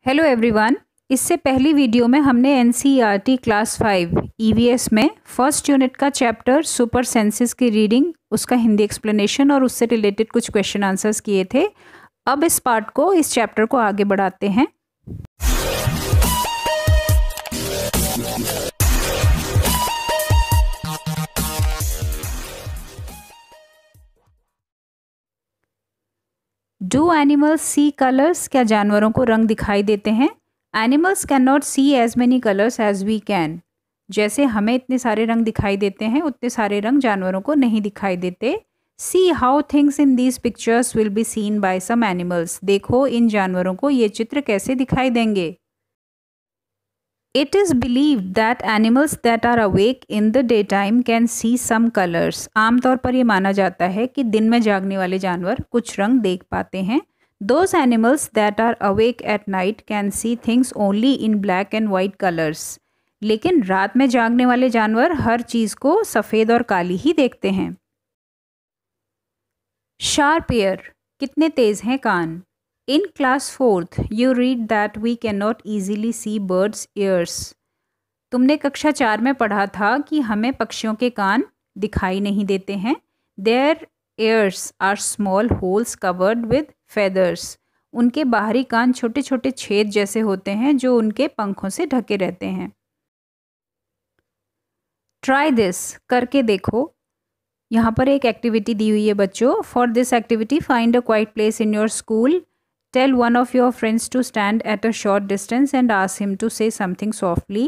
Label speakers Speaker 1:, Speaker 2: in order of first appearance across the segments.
Speaker 1: Hello everyone. इससे पहली video में हमने एनसीईआरटी क्लास 5 ईवीएस में फर्स्ट यूनिट का चैप्टर सुपर सेंसेस की रीडिंग, उसका हिंदी एक्सप्लेनेशन और उससे रिलेटेड कुछ क्वेश्चन आंसर्स किए थे। अब इस चैप्टर को आगे बढ़ाते हैं। Do animals see colours? क्या जानवरों को रंग दिखाई देते हैं? Animals can not see as many colours as we can. जैसे हमें इतने सारे रंग दिखाई देते हैं, उतने सारे रंग जानवरों को नहीं दिखाई देते। See how things in these pictures will be seen by some animals. देखो इन जानवरों को ये चित्र कैसे दिखाई देंगे। It is believed that animals that are awake in the daytime can see some colors. आमतौर पर ये माना जाता है कि दिन में जागने वाले जानवर कुछ रंग देख पाते हैं। Those animals that are awake at night can see things only in black and white colors. लेकिन रात में जागने वाले जानवर हर चीज़ को सफ़ेद और काली ही देखते हैं। Sharp ear, कितने तेज़ हैं कान? In class 4th, you read that we cannot easily see birds' ears. तुमने कक्षा 4 में पढ़ा था कि हमें पक्षियों के कान दिखाई नहीं देते हैं। Their ears are small holes covered with feathers. उनके बाहरी कान छोटे छोटे छेद जैसे होते हैं जो उनके पंखों से ढके रहते हैं। Try this, करके देखो। यहाँ पर एक एक्टिविटी दी हुई है बच्चों। For this activity, find a quiet place in your school. Tell one of your friends to stand at a short distance and ask him to say something softly.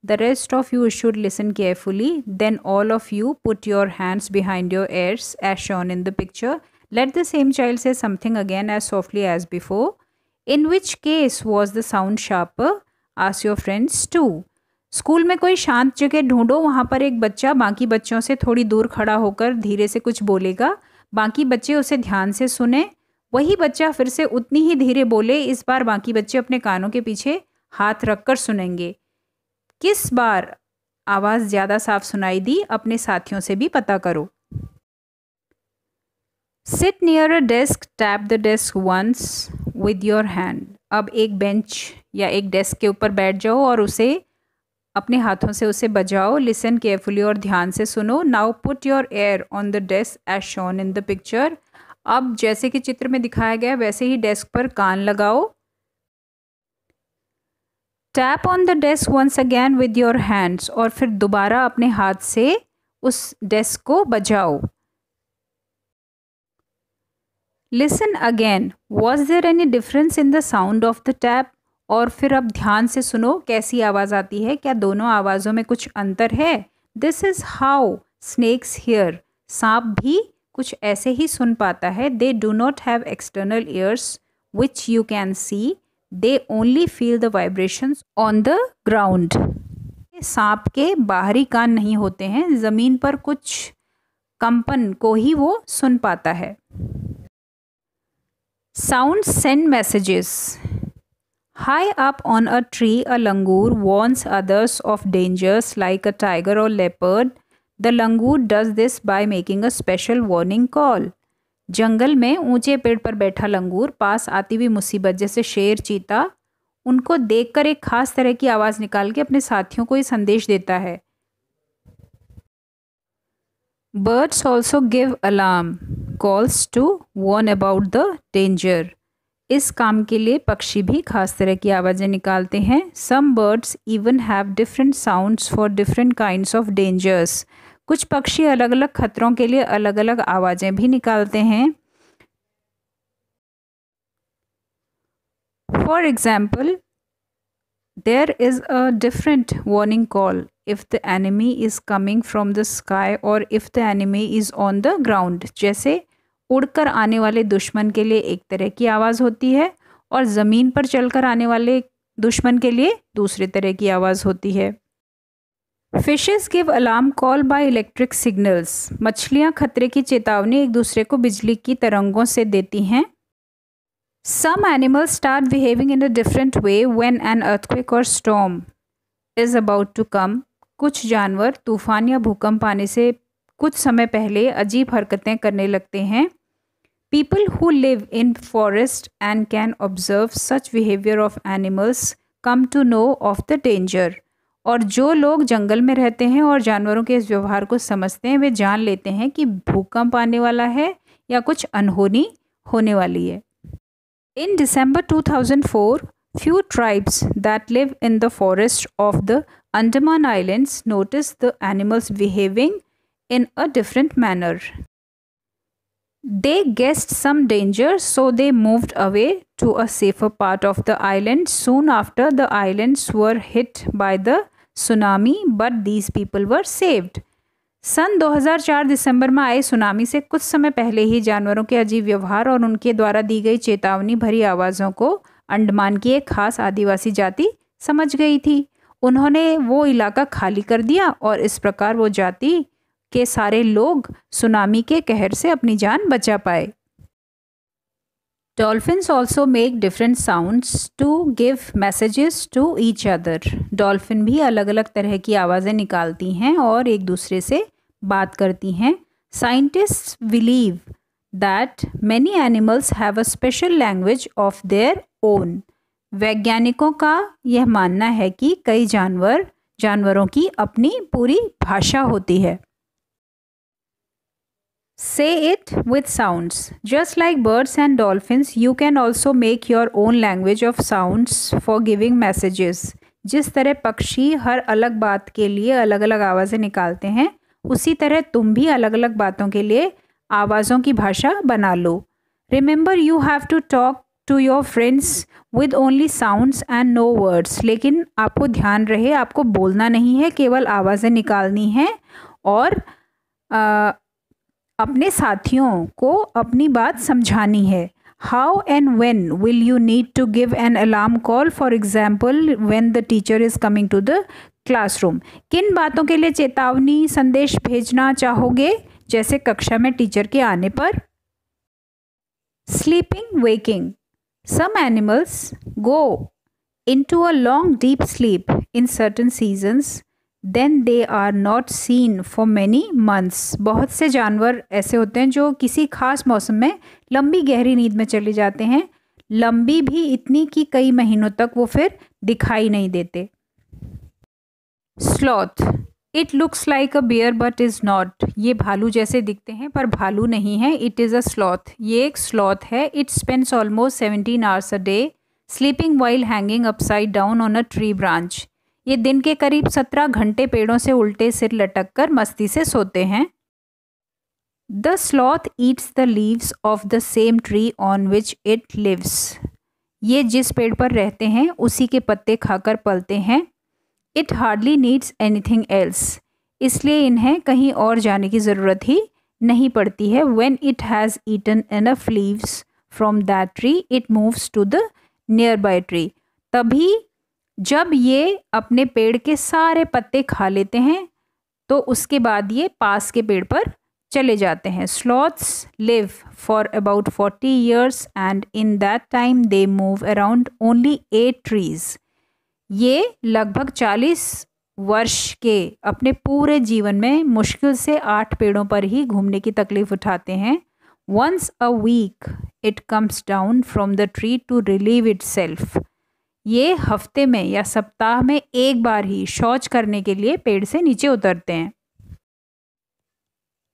Speaker 1: The rest of you should listen carefully. Then all of you put your hands behind your ears as shown in the picture. Let the same child say something again as softly as before. In which case was the sound sharper? Ask your friends too. School में कोई शांत जगह ढूंढो, वहाँ पर एक बच्चा बाकी बच्चों से थोड़ी दूर खड़ा होकर धीरे से कुछ बोलेगा। बाकी बच्चे उसे ध्यान से सुने। वही बच्चा फिर से उतनी ही धीरे बोले। इस बार बाकी बच्चे अपने कानों के पीछे हाथ रखकर सुनेंगे। किस बार आवाज़ ज़्यादा साफ सुनाई दी, अपने साथियों से भी पता करो। Sit near a desk, tap the desk once with your hand. अब एक बेंच या एक डेस्क के ऊपर बैठ जाओ और उसे अपने हाथों से उसे बजाओ। लिसन केयरफुली और ध्यान से सुनो। Now put your ear on the desk as shown in the picture. अब जैसे कि चित्र में दिखाया गया वैसे ही डेस्क पर कान लगाओ। Tap on the desk once again with your hands, और फिर दोबारा अपने हाथ से उस डेस्क को बजाओ। Listen again, was there any difference in the sound of the tap? और फिर अब ध्यान से सुनो कैसी आवाज़ आती है, क्या दोनों आवाज़ों में कुछ अंतर है? This is how snakes hear. सांप भी कुछ ऐसे ही सुन पाता है। They do not have external ears which you can see, they only feel the vibrations on the ground. सांप के बाहरी कान नहीं होते हैं, ज़मीन पर कुछ कंपन को ही वो सुन पाता है। Sound send messages. High up on a tree a langur warns others of dangers like a tiger और leopard. The langur does this by making a special warning call. जंगल में ऊंचे पेड़ पर बैठा लंगूर पास आती हुई मुसीबत जैसे शेर, चीता, उनको देखकर एक खास तरह की आवाज़ निकाल के अपने साथियों को ये संदेश देता है। Birds also give alarm calls to warn about the danger. इस काम के लिए पक्षी भी खास तरह की आवाज़ें निकालते हैं। Some birds even have different sounds for different kinds of dangers. कुछ पक्षी अलग अलग खतरों के लिए अलग अलग आवाज़ें भी निकालते हैं। For example, there is a different warning call if the enemy is coming from the sky or if the enemy is on the ground. जैसे उड़कर आने वाले दुश्मन के लिए एक तरह की आवाज़ होती है और ज़मीन पर चलकर आने वाले दुश्मन के लिए दूसरे तरह की आवाज़ होती है। Fishes give alarm call by electric signals. मछलियाँ खतरे की चेतावनी एक दूसरे को बिजली की तरंगों से देती हैं। Some animals start behaving in a different way when an earthquake और storm is about to come. कुछ जानवर तूफान या भूकंप आने से कुछ समय पहले अजीब हरकतें करने लगते हैं। People who live in forest and can observe such behavior of animals come to know of the danger. और जो लोग जंगल में रहते हैं और जानवरों के इस व्यवहार को समझते हैं वे जान लेते हैं कि भूकंप आने वाला है या कुछ अनहोनी होने वाली है. In December 2004, few tribes that live in the forest of the Andaman Islands noticed the animals behaving in a different manner. They guessed some danger, so they moved away to a safer part of the island. Soon after, the islands were hit by the tsunami, but these people were saved. सन 2004 दिसंबर में आए tsunami से कुछ समय पहले ही जानवरों के अजीब व्यवहार और उनके द्वारा दी गई चेतावनी भरी आवाज़ों को अंडमान की एक खास आदिवासी जाति समझ गई थी. उन्होंने वो इलाका खाली कर दिया और इस प्रकार वो जाति के सारे लोग सुनामी के कहर से अपनी जान बचा पाए. Dolphins also make different sounds to give messages to each other. Dolphin भी अलग अलग तरह की आवाज़ें निकालती हैं और एक दूसरे से बात करती हैं. Scientists believe that many animals have a special language of their own. वैज्ञानिकों का यह मानना है कि कई जानवरों की अपनी पूरी भाषा होती है. Say it with sounds. Just like birds and dolphins, you can also make your own language of sounds for giving messages. जिस तरह पक्षी हर अलग बात के लिए अलग अलग आवाज़ें निकालते हैं, उसी तरह तुम भी अलग अलग बातों के लिए आवाज़ों की भाषा बना लो. Remember, you have to talk to your friends with only sounds and no words. लेकिन आपको ध्यान रहे, आपको बोलना नहीं है, केवल आवाज़ें निकालनी हैं और अपने साथियों को अपनी बात समझानी है. How and when will you need to give an alarm call? For example, when the teacher is coming to the classroom. किन बातों के लिए चेतावनी संदेश भेजना चाहोगे, जैसे कक्षा में टीचर के आने पर? Sleeping, waking. Some animals go into a long deep sleep in certain seasons. Then they are not seen for many months. बहुत से जानवर ऐसे होते हैं जो किसी खास मौसम में लंबी गहरी नींद में चले जाते हैं, लंबी भी इतनी कि कई महीनों तक वो फिर दिखाई नहीं देते. Sloth. It looks like a bear but is not. ये भालू जैसे दिखते हैं पर भालू नहीं है. It is a sloth. ये एक sloth है. It spends almost 17 hours a day sleeping while hanging upside down on a tree branch. ये दिन के करीब 17 घंटे पेड़ों से उल्टे सिर लटक कर मस्ती से सोते हैं. The sloth eats the leaves of the same tree on which it lives. ये जिस पेड़ पर रहते हैं उसी के पत्ते खाकर पलते हैं. It hardly needs anything else. इसलिए इन्हें कहीं और जाने की ज़रूरत ही नहीं पड़ती है. When it has eaten enough leaves from that tree, it moves to the nearby tree. तभी जब ये अपने पेड़ के सारे पत्ते खा लेते हैं तो उसके बाद ये पास के पेड़ पर चले जाते हैं. Sloths live for about 40 years and in that time they move around only 8 trees. ये लगभग 40 वर्ष के अपने पूरे जीवन में मुश्किल से 8 पेड़ों पर ही घूमने की तकलीफ उठाते हैं. Once a week it comes down from the tree to relieve itself. ये हफ्ते में या सप्ताह में एक बार ही शौच करने के लिए पेड़ से नीचे उतरते हैं.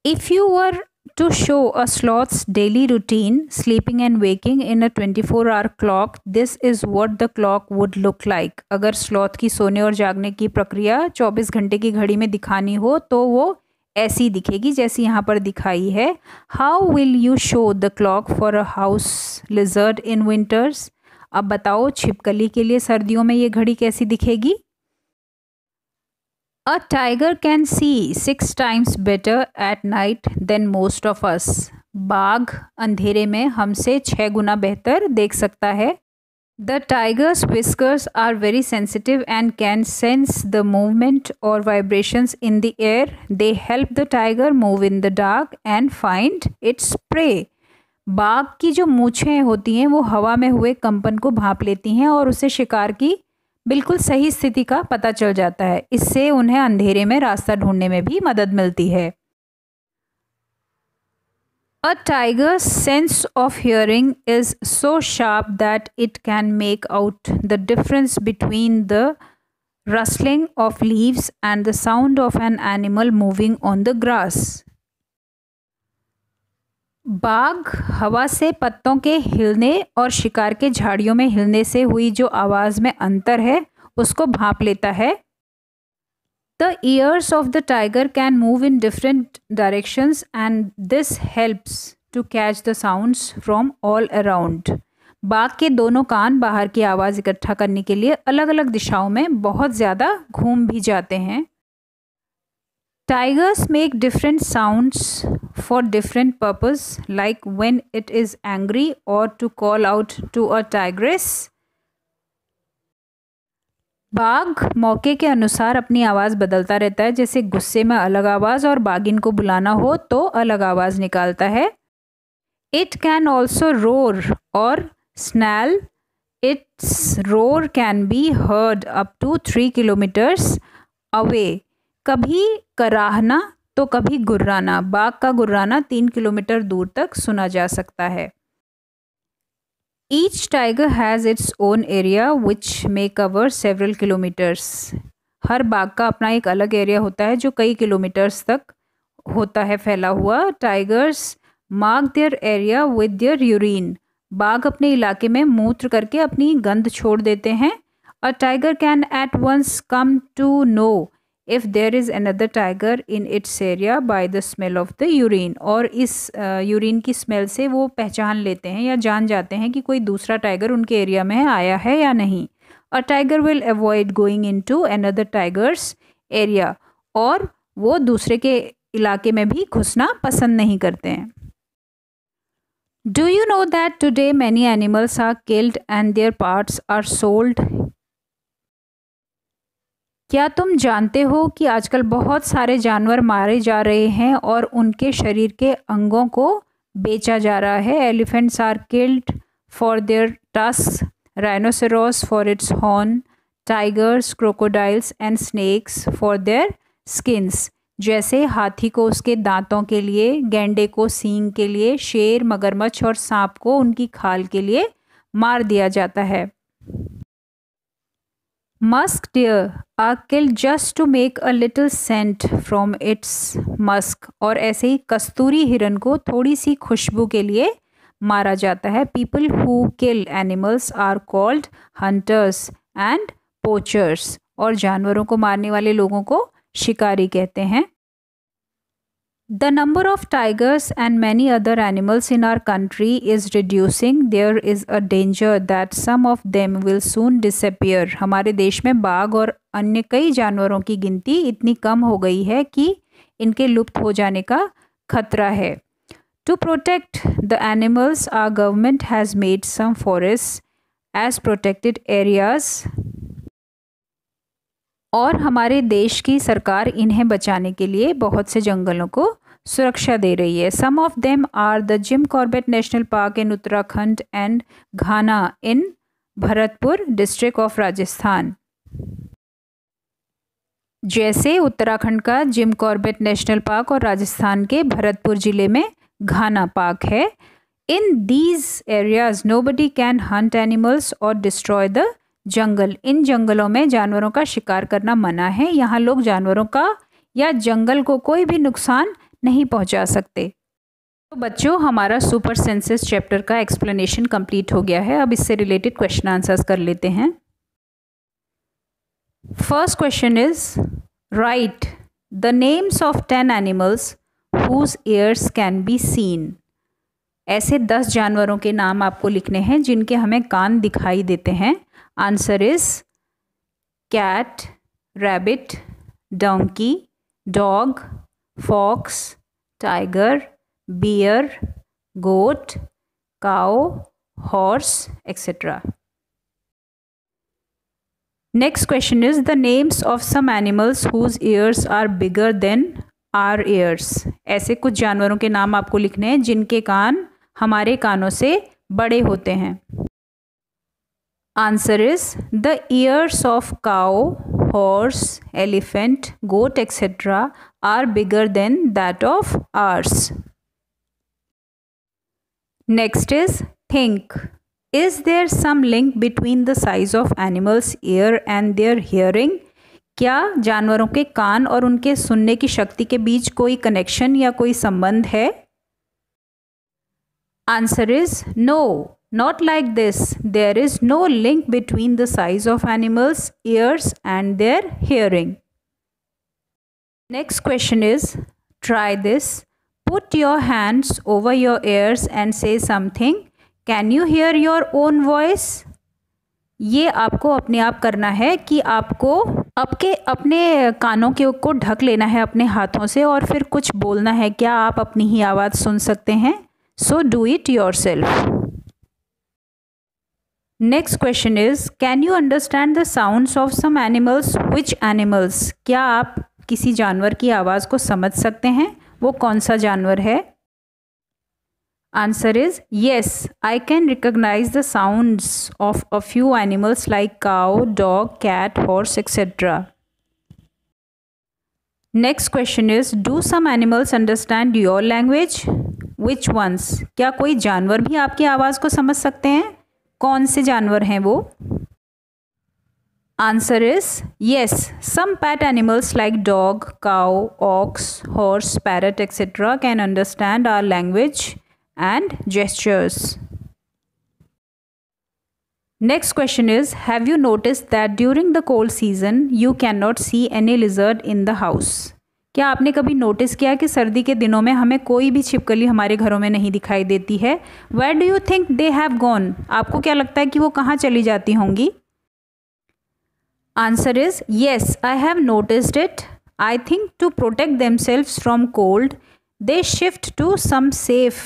Speaker 1: If you were to show a sloth's daily routine, sleeping and waking in a 24-hour clock, this is what the clock would look like. अगर sloth की सोने और जागने की प्रक्रिया 24 घंटे की घड़ी में दिखानी हो तो वो ऐसी दिखेगी जैसी यहाँ पर दिखाई है. How will you show the clock for a house lizard in winters? अब बताओ छिपकली के लिए सर्दियों में ये घड़ी कैसी दिखेगी? A tiger can see 6 times better at night than most of us. बाघ अंधेरे में हमसे 6 गुना बेहतर देख सकता है. The tiger's whiskers are very sensitive and can sense the movement or vibrations in the air. They help the tiger move in the dark and find its prey. बाघ की जो मूछें होती हैं वो हवा में हुए कंपन को भांप लेती हैं और उसे शिकार की बिल्कुल सही स्थिति का पता चल जाता है. इससे उन्हें अंधेरे में रास्ता ढूंढने में भी मदद मिलती है. A tiger's sense of hearing is so sharp that it can make out the difference between the rustling of leaves and the sound of an animal moving on the grass. बाघ हवा से पत्तों के हिलने और शिकार के झाड़ियों में हिलने से हुई जो आवाज़ में अंतर है उसको भांप लेता है. The ears of the tiger can move in different directions and this helps to catch the sounds from all around. बाघ के दोनों कान बाहर की आवाज़ इकट्ठा करने के लिए अलग अलग दिशाओं में बहुत ज़्यादा घूम भी जाते हैं. Tigers make different sounds for different purpose, like when it is angry or to call out to a tigress. बाघ मौके के अनुसार अपनी आवाज़ बदलता रहता है, जैसे गुस्से में अलग आवाज़ और बाघिन को बुलाना हो तो अलग आवाज़ निकालता है. It can also roar or snarl. Its roar can be heard up to 3 kilometers away. कभी कराहना तो कभी गुर्राना. बाघ का गुर्राना 3 किलोमीटर दूर तक सुना जा सकता है. Each tiger has its own area which may cover several kilometers. हर बाघ का अपना एक अलग एरिया होता है जो कई किलोमीटर्स तक होता है फैला हुआ. Tigers mark their area with their urine. बाघ अपने इलाके में मूत्र करके अपनी गंध छोड़ देते हैं. A tiger can at once come to know if there is another tiger in its area by the smell of the urine. और इस यूरिन की स्मेल से वो पहचान लेते हैं या जान जाते हैं कि कोई दूसरा टाइगर उनके एरिया में आया है या नहीं. A tiger will avoid going into another tiger's area. और वो दूसरे के इलाके में भी घुसना पसंद नहीं करते हैं. Do you know that today many animals are killed and their parts are sold? क्या तुम जानते हो कि आजकल बहुत सारे जानवर मारे जा रहे हैं और उनके शरीर के अंगों को बेचा जा रहा है. Elephants are killed for their tusk, rhinoceros for its horn, tigers, crocodiles and snakes for their skins. जैसे हाथी को उसके दांतों के लिए, गैंडे को सींग के लिए, शेर, मगरमच्छ और सांप को उनकी खाल के लिए मार दिया जाता है. Musk deer are killed just to make a little scent from its musk. और ऐसे ही कस्तूरी हिरन को थोड़ी सी खुशबू के लिए मारा जाता है. People who kill animals are called hunters and poachers. और जानवरों को मारने वाले लोगों को शिकारी कहते हैं. The number of tigers and many other animals in our country is reducing. There is a danger that some of them will soon disappear. हमारे देश में बाघ और अन्य कई जानवरों की गिनती इतनी कम हो गई है कि इनके लुप्त हो जाने का खतरा है. To protect the animals, our government has made some forests as protected areas. और हमारे देश की सरकार इन्हें बचाने के लिए बहुत से जंगलों को सुरक्षा दे रही है. Some of them are the Jim Corbett National Park in Uttarakhand and Ghana in Bharatpur district of Rajasthan. जैसे उत्तराखंड का जिम कॉर्बेट नेशनल पार्क और राजस्थान के भरतपुर जिले में घाना पार्क है. In these areas nobody can hunt animals or destroy the जंगल. इन जंगलों में जानवरों का शिकार करना मना है. यहाँ लोग जानवरों का या जंगल को कोई भी नुकसान नहीं पहुँचा सकते. तो बच्चों, हमारा सुपर सेंसेस चैप्टर का एक्सप्लेनेशन कंप्लीट हो गया है. अब इससे रिलेटेड क्वेश्चन आंसर्स कर लेते हैं. First question is write the names of 10 animals whose ears can be seen. ऐसे 10 जानवरों के नाम आपको लिखने हैं जिनके हमें कान दिखाई देते हैं. Answer is cat, rabbit, donkey, dog, fox, tiger, bear, goat, cow, horse, etc. Next question is the names of some animals whose ears are bigger than our ears. ऐसे कुछ जानवरों के नाम आपको लिखने हैं जिनके कान हमारे कानों से बड़े होते हैं. Answer is the ears of cow, horse, elephant, goat, etc. are bigger than that of ours. Next is think. Is there some link between the size of animals ear and their hearing? क्या जानवरों के कान और उनके सुनने की शक्ति के बीच कोई कनेक्शन या कोई संबंध है? Answer is no, not like this. There is no link between the size of animals ears and their hearing. Next question is try this. Put your hands over your ears and say something. Can you hear your own voice? ये आपको अपने आप करना है कि आपको अपने कानों के को ढक लेना है अपने हाथों से और फिर कुछ बोलना है. क्या आप अपनी ही आवाज़ सुन सकते हैं? So do it yourself. Next question is can you understand the sounds of some animals? Which animals? क्या आप किसी जानवर की आवाज़ को समझ सकते हैं? वो कौन सा जानवर है? Answer is yes, I can recognize the sounds of a few animals like cow, dog, cat, horse, etc. Next question is do some animals understand your language? Which ones? क्या कोई जानवर भी आपकी आवाज़ को समझ सकते हैं? कौन से जानवर हैं वो? Answer is yes, some pet animals like dog, cow, ox, horse, parrot, etc. can understand our language and gestures. Next question is have you noticed that during the cold season you cannot see any lizard in the house? क्या आपने कभी notice किया कि सर्दी के दिनों में हमें कोई भी छिपकली हमारे घरों में नहीं दिखाई देती है? Where do you think they have gone? आपको क्या लगता है कि वो कहाँ चली जाती होंगी? Answer is yes, I have noticed it. I think to protect themselves from cold, they shift to some safe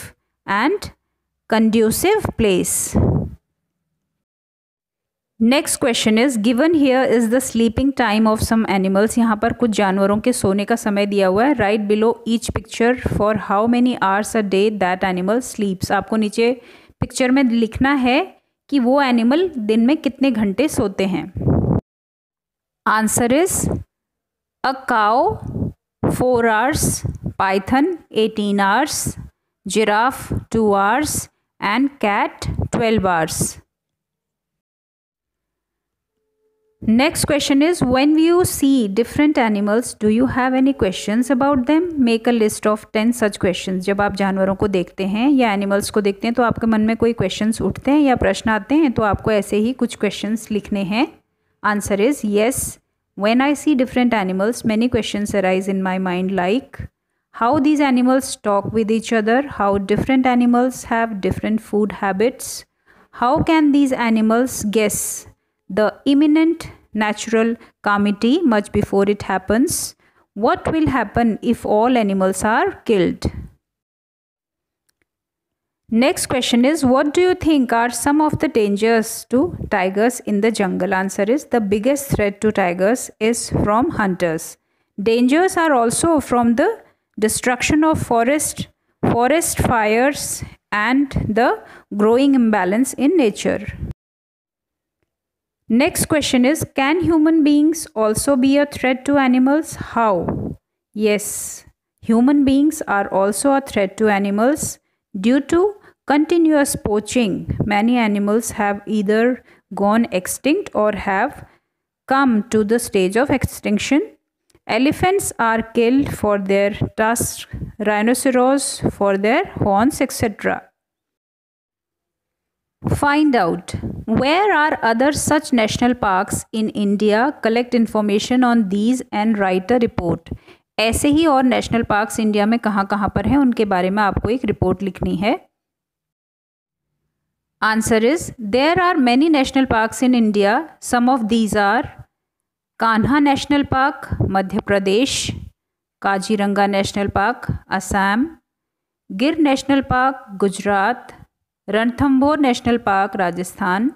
Speaker 1: and conducive place. Next question is given here is the sleeping time of some animals. यहाँ पर कुछ जानवरों के सोने का समय दिया हुआ है. Write below each picture for how many hours a day that animal sleeps. आपको नीचे पिक्चर में लिखना है कि वो एनिमल दिन में कितने घंटे सोते हैं. Answer is a cow 4 hours, python 18 hours, giraffe 2 hours and cat 12 hours. Next question is when you see different animals, do you have any questions about them? Make a list of 10 such questions. जब आप जानवरों को देखते हैं या animals को देखते हैं तो आपके मन में कोई क्वेश्चंस उठते हैं या प्रश्न आते हैं तो आपको ऐसे ही कुछ क्वेश्चंस लिखने हैं. Answer is yes. When I see different animals, many questions arise in my mind like how these animals talk with each other, how different animals have different food habits, how can these animals guess the imminent natural calamity much before it happens, what will happen if all animals are killed. Next question is what do you think are some of the dangers to tigers in the jungle? Answer is the biggest threat to tigers is from hunters. Dangers are also from the destruction of forest fires and the growing imbalance in nature. Next question is can human beings also be a threat to animals? How? Yes, human beings are also a threat to animals. Due to continuous poaching, many animals have either gone extinct or have come to the stage of extinction. Elephants are killed for their tusks, rhinoceros for their horns, etc. Find out where are other such national parks in India. Collect information on these and write a report. ऐसे ही और national parks India में कहाँ कहाँ पर हैं उनके बारे में आपको एक रिपोर्ट लिखनी है. Answer is there are many national parks in India. Some of these are Kanha national park Madhya Pradesh, Kaziranga national park Assam, Gir national park Gujarat, Ranthambore national park Rajasthan,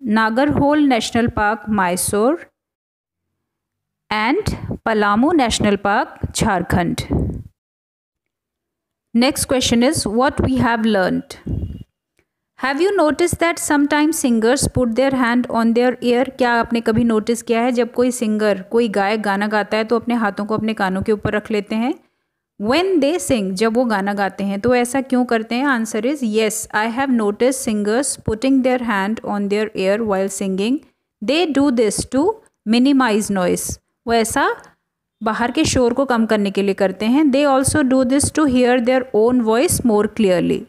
Speaker 1: Nagarhole national park Mysore and Palamu national park Jharkhand. Next question is what we have learned. Have you notice that sometimes singers put their hand on their ear. क्या आपने कभी notice किया है जब कोई singer कोई गायक गाना गाता है तो अपने हाथों को अपने कानों के ऊपर रख लेते हैं. When they sing, जब वो गाना गाते हैं तो ऐसा क्यों करते हैं? Answer is yes, I have noticed singers putting their hand on their ear while singing. They do this to minimize noise. वो ऐसा बाहर के शोर को कम करने के लिए करते हैं. They also do this to hear their own voice more clearly.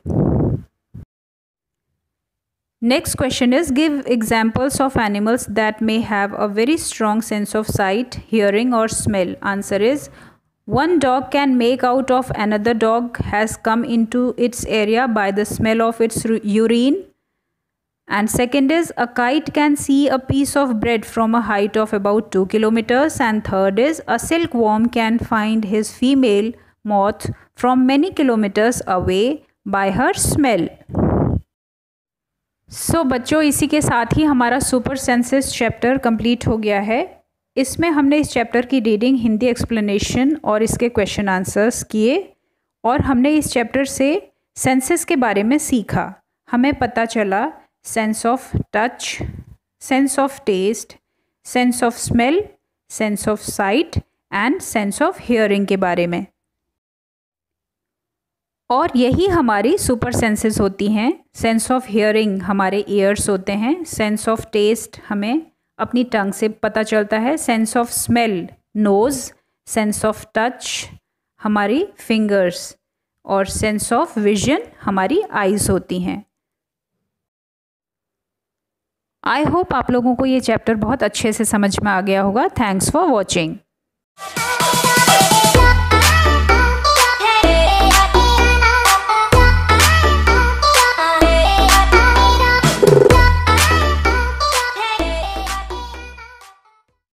Speaker 1: Next question is, give examples of animals that may have a very strong sense of sight, hearing or smell. Answer is, one dog can make out of another dog has come into its area by the smell of its urine. And second is, a kite can see a piece of bread from a height of about 2 kilometers. And third is, a silkworm can find his female moth from many kilometers away by her smell. सो बच्चों, इसी के साथ ही हमारा super senses chapter complete हो गया है. इसमें हमने इस चैप्टर की रीडिंग, हिंदी एक्सप्लेनेशन और इसके क्वेश्चन आंसर्स किए और हमने इस चैप्टर से सेंसेस के बारे में सीखा. हमें पता चला sense of touch, sense of taste, sense of smell, sense of sight and sense of hearing के बारे में. और यही हमारी सुपर सेंसेस होती हैं. सेंस ऑफ हियरिंग हमारे ईयर्स होते हैं. सेंस ऑफ टेस्ट हमें अपनी टंग से पता चलता है. Sense of smell nose, sense of touch हमारी फिंगर्स और सेंस ऑफ विजन हमारी आइज़ होती हैं. आई होप आप लोगों को ये चैप्टर बहुत अच्छे से समझ में आ गया होगा. Thanks for watching.